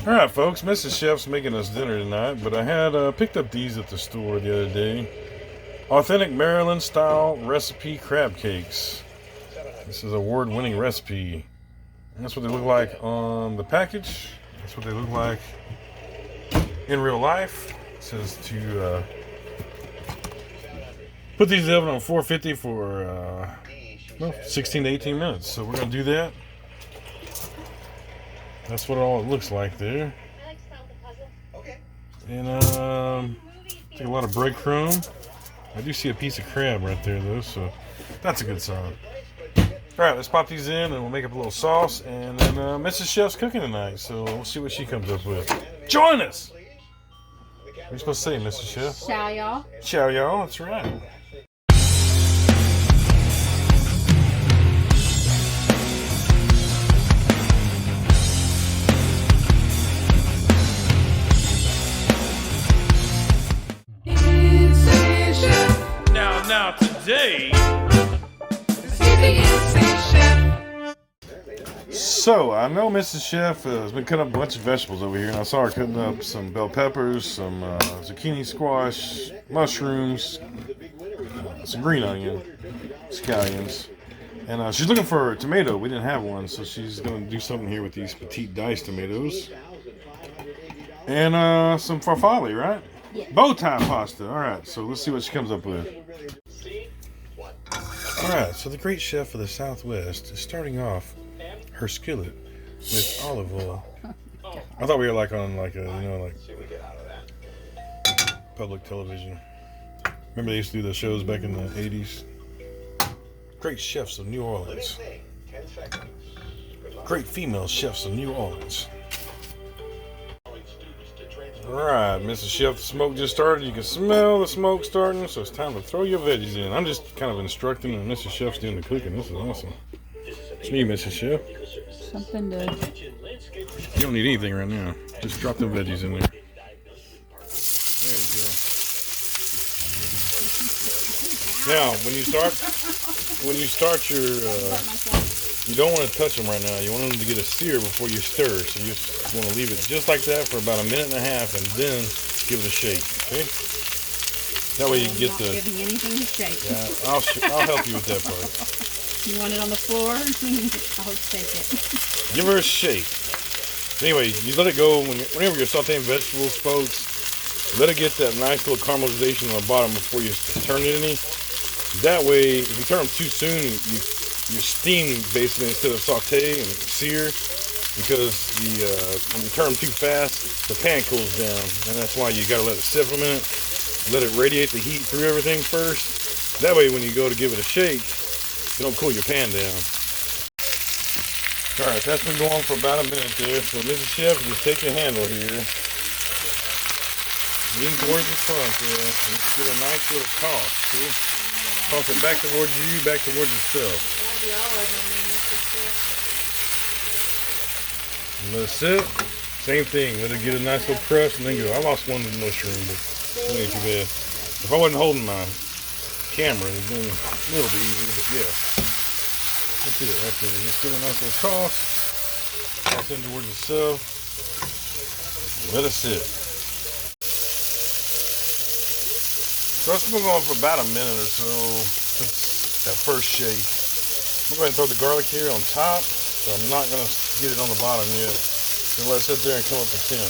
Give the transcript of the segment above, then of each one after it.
Alright folks, Mrs. Chef's making us dinner tonight, but I had picked up these at the store the other day. Authentic Maryland style recipe crab cakes. This is an award-winning recipe. And that's what they look like on the package. That's what they look like in real life. It says to put these in the oven on 450 for 16 to 18 minutes. So we're going to do that. That's what all it looks like there. And take a lot of breadcrumb. I do see a piece of crab right there though, so that's a good sign. Alright, let's pop these in and we'll make up a little sauce. And then Mrs. Chef's cooking tonight, so we'll see what she comes up with. Join us! What are you supposed to say, Mrs. Chef? Shall y'all? Shall y'all, that's right. Now today, so I know Mrs. Chef has been cutting up a bunch of vegetables over here, and I saw her cutting up some bell peppers, some zucchini squash, mushrooms, some green onion, scallions, and she's looking for a tomato. We didn't have one, so she's going to do something here with these petite diced tomatoes, and some farfalle, right? Yeah. Bowtie pasta. All right, so let's see what she comes up with. All right, so the great chef of the Southwest is starting off her skillet with olive oil. I thought we were like on like a, like public television. Remember they used to do those shows back in the 80s? Great chefs of New Orleans. Great female chefs of New Orleans. Alright, Mrs. Chef, the smoke just started. You can smell the smoke starting, so it's time to throw your veggies in. I'm just kind of instructing, and Mrs. Chef's doing the cooking. This is awesome. It's me, Mrs. Chef. Something to... You don't need anything right now. Just drop the veggies in there. There you go. Now, when you start your... you don't want to touch them right now. You want them to get a sear before you stir. So you just want to leave it just like that for about a minute and a half, and then give it a shake. Okay? That way you get the. Not giving anything to shake. Yeah, I'll help you with that part. You want it on the floor? I'll shake it. Give her a shake. Anyway, you let it go whenever you're sauteing vegetables, folks. Let it get that nice little caramelization on the bottom before you turn it any. That way, if you turn them too soon, you steam basically instead of saute and sear, because when you turn them too fast, the pan cools down, and that's why you got to let it sit for a minute, let it radiate the heat through everything first. That way when you go to give it a shake, you don't cool your pan down. Alright, that's been going for about a minute there, so Mrs. Chef, just take your handle here, lean towards the front there, and just get a nice little toss, see? Toss it back towards you, back towards itself. Let it sit. Same thing. Let it get a nice little crust and then go. I lost one mushroom, but it ain't too bad. If I wasn't holding my camera, it'd been a little bit easier, but yeah. That's it. That's it. Just get a nice little toss. Toss in towards itself. Let it sit. So let's move on for about a minute or so since that first shake. I'm going to throw the garlic here on top, so I'm not going to get it on the bottom yet. Just let it sit there and come up to temp.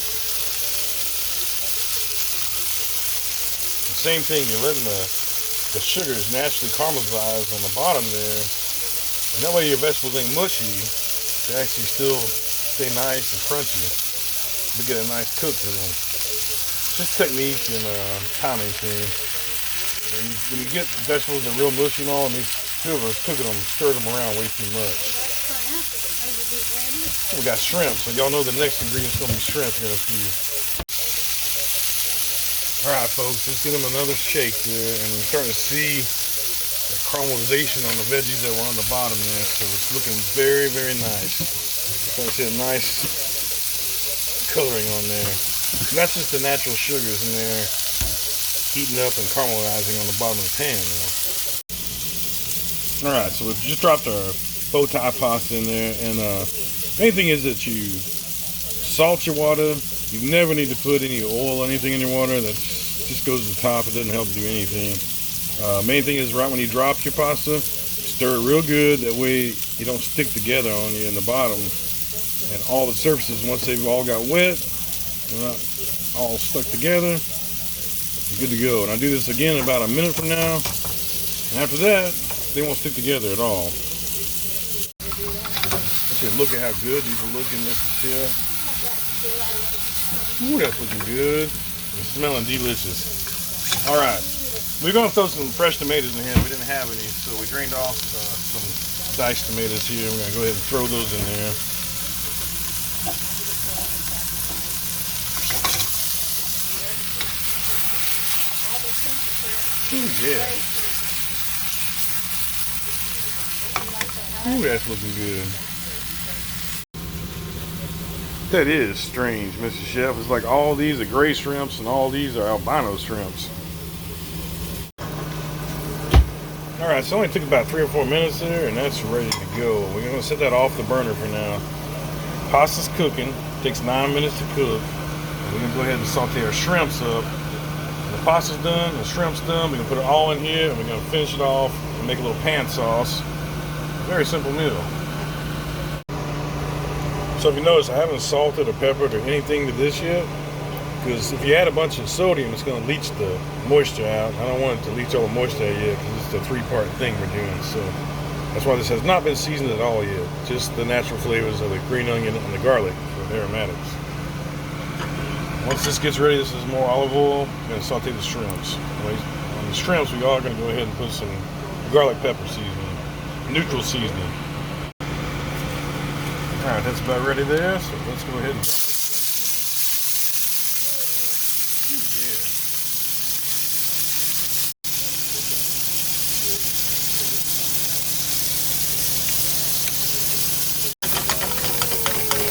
The same thing, you're letting the sugars naturally caramelize on the bottom there, and that way your vegetables ain't mushy. They actually still stay nice and crunchy. We get a nice cook to them. Just technique and timing thing. When you get vegetables that are real mushy and all, and these two of us cooking them, stir them around way too much. We got shrimp, so y'all know the next ingredient's gonna be shrimp here in a few. Alright folks, let's give them another shake there, and we're starting to see the caramelization on the veggies that were on the bottom there, so it's looking very, very nice. Starting to see a nice coloring on there. And that's just the natural sugars in there heating up and caramelizing on the bottom of the pan. Alright, so we've just dropped our Bowtie pasta in there, and main thing is that you Salt your water. You never need to put any oil or anything in your water. That just goes to the top. It doesn't help do anything. Main thing is right when you drop your pasta, stir it real good. That way you don't stick together on you in the bottom. And all the surfaces, once they've all got wet, they're not all stuck together, you're good to go. And I do this again in about a minute from now. And after that, they won't stick together at all. Look at how good these are looking, Mr. Chef. Ooh, that's looking good. It's smelling delicious. All right, we're gonna throw some fresh tomatoes in here. We didn't have any, so we drained off some diced tomatoes here. We're gonna go ahead and throw those in there. Ooh, yeah. Ooh, that's looking good. That is strange, Mr. Chef. It's like all these are gray shrimps and all these are albino shrimps. Alright, so it only took about 3 or 4 minutes there, and that's ready to go. We're going to set that off the burner for now. Pasta's cooking. It takes 9 minutes to cook. We're going to go ahead and saute our shrimps up. When the pasta's done, the shrimp's done, we're going to put it all in here, and we're going to finish it off and make a little pan sauce. Very simple meal. So if you notice, I haven't salted or peppered or anything to this yet, because if you add a bunch of sodium, it's going to leach the moisture out. I don't want it to leach all the moisture out yet, because it's a 3-part thing we're doing. So that's why this has not been seasoned at all yet. Just the natural flavors of the green onion and the garlic for the aromatics. Once this gets ready, this is more olive oil. We're going to saute the shrimps. On the shrimps, we are going to go ahead and put some garlic pepper seasoning, neutral seasoning. Alright, that's about ready there, so let's go ahead and drop our shrimp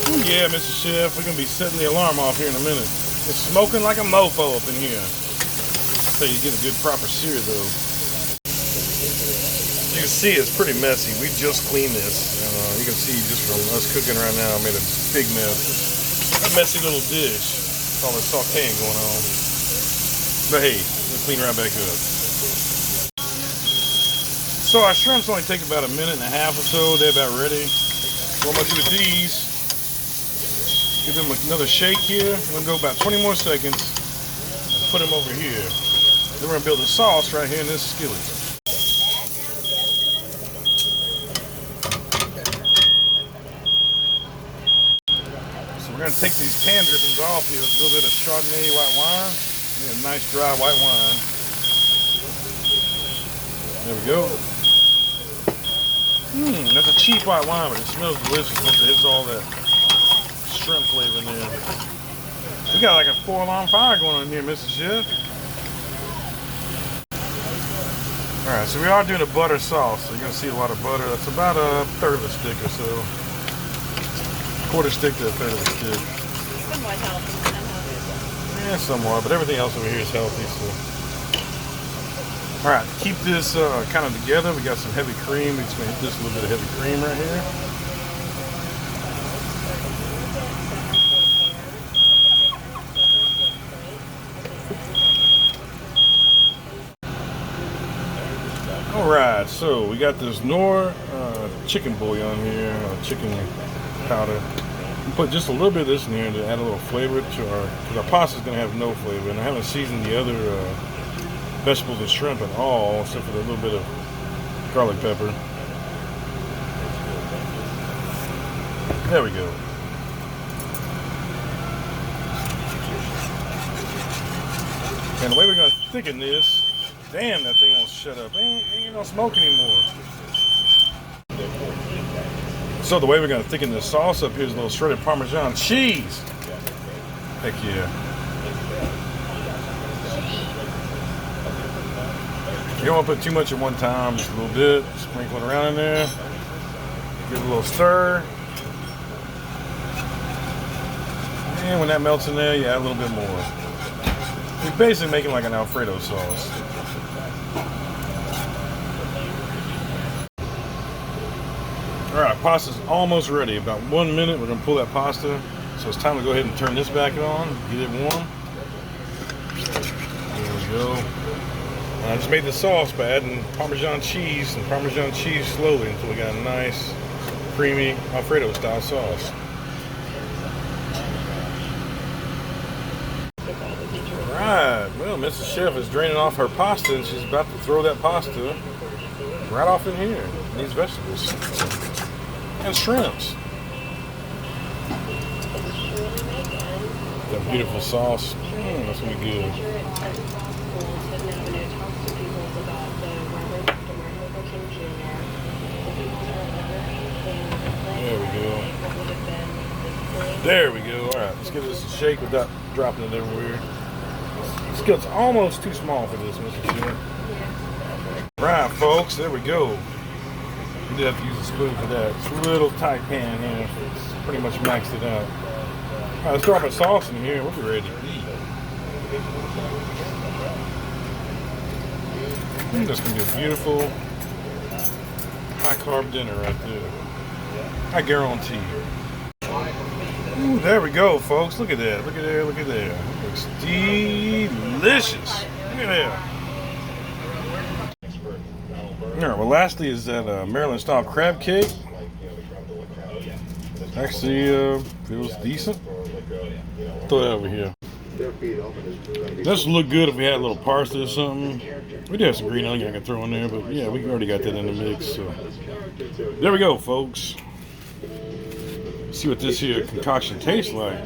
in. Ooh, yeah, Mr. Chef, we're going to be setting the alarm off here in a minute. It's smoking like a mofo up in here. So you get a good proper sear though. You can see it's pretty messy. We just cleaned this. And, you can see just from us cooking right now, I made a big mess. A messy little dish. With all this sauteing going on. But hey, let's clean right back up. So our shrimps only take about 1.5 minutes or so. They're about ready. So what I'm going to do with these, give them another shake here. I'm going to go about 20 more seconds and put them over here. Then we're going to build a sauce right here in this skillet. We're going to take these pan drippings off here with a little bit of Chardonnay white wine. And a nice dry white wine. There we go. That's a cheap white wine, but it smells delicious once it hits all that shrimp flavor in there. We got like a 4-alarm fire going on here, Mr. Chef. Alright, so we are doing a butter sauce. So you're going to see a lot of butter. That's about 1/3 of a stick or so. 1/4 stick to 1/3 of a stick. Somewhat healthy. Yeah, somewhat, but everything else over here is healthy. So, all right, keep this kind of together. We got some heavy cream. We're just gonna hit this a little bit of heavy cream right here. All right, so we got this Knorr chicken bouillon here, chicken powder. We put just a little bit of this in here to add a little flavor to because our pasta is going to have no flavor. And I haven't seasoned the other vegetables and shrimp at all, except for a little bit of garlic pepper. There we go. And the way we're going to thicken this, damn, that thing won't shut up. Ain't no smoke anymore. So the way we're going to thicken this sauce up here is a little shredded Parmesan cheese. Heck yeah. You don't want to put too much at one time, just a little bit. Sprinkle it around in there. Give it a little stir. And when that melts in there, you add a little bit more. We're basically making like an Alfredo sauce. Alright, pasta's almost ready. About 1 minute, we're going to pull that pasta So it's time to go ahead and turn this back on, get it warm. There we go. And I just made the sauce by adding Parmesan cheese slowly until we got a nice, creamy Alfredo style sauce. Alright, well, Mrs. Chef is draining off her pasta and she's about to throw that pasta right off in here. These vegetables. And shrimps. That beautiful sauce. That's gonna be good. There we go. There we go. Alright, let's give this a shake without dropping it everywhere. This gets almost too small for this, Mr. Chef. Right, folks, there we go. We did have to use a spoon for that. It's a little tight pan here. It's pretty much maxed it out. Alright, let's drop our sauce in here. We'll be ready to eat. That's going to be a beautiful high-carb dinner right there. I guarantee you. Ooh, there we go, folks. Look at that. Look at there. Look at there. It looks delicious. Look at that. Alright, well, lastly is that Maryland style crab cake. Actually, feels decent. Throw that over here. This would look good if we had a little parsley or something. We do have some green onion I can throw in there, but yeah, we already got that in the mix. So there we go, folks. Let's see what this here concoction tastes like.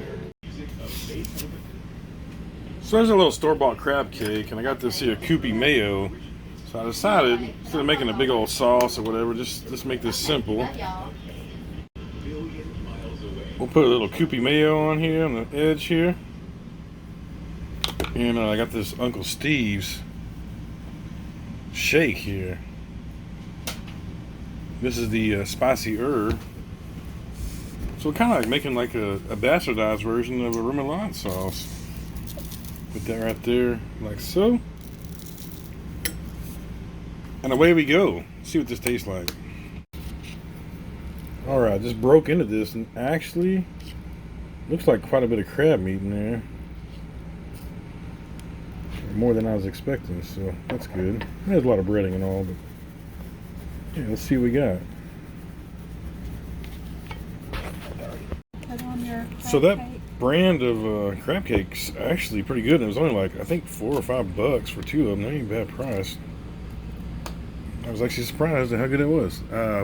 So there's a little store-bought crab cake, and I got this here Kewpie mayo. So I decided, instead of making a big old sauce or whatever, just make this simple. We'll put a little Kewpie mayo on here, on the edge here. And I got this Uncle Steve's shake here. This is the spicy herb. So we're kind of like making like a bastardized version of a remoulade sauce. Put that right there, like so. And away we go. Let's see what this tastes like. Alright, just broke into this and actually looks like quite a bit of crab meat in there. More than I was expecting, so that's good. There's a lot of breading and all, but yeah, let's see what we got. So that brand of crab cake's actually pretty good. It was only like, I think, $4 or $5 for two of them. That ain't a bad price. I was actually surprised at how good it was.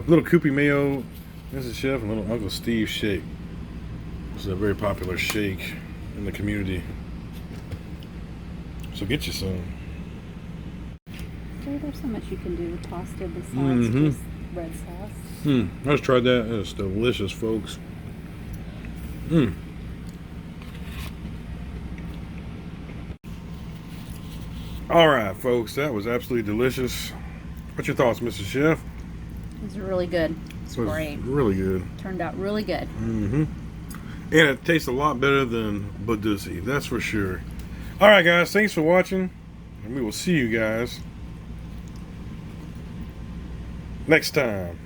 Little Kewpie mayo, Mrs. Chef, and little Uncle Steve shake. This is a very popular shake in the community. So get you some. There's so much you can do with pasta besides just red sauce. I just tried that. It's delicious, folks. Alright, folks, that was absolutely delicious. What's your thoughts, Mrs. Chef? It was really good. It's great. Really good. Turned out really good. And it tastes a lot better than Bowtie, that's for sure. Alright, guys, thanks for watching. And we will see you guys next time.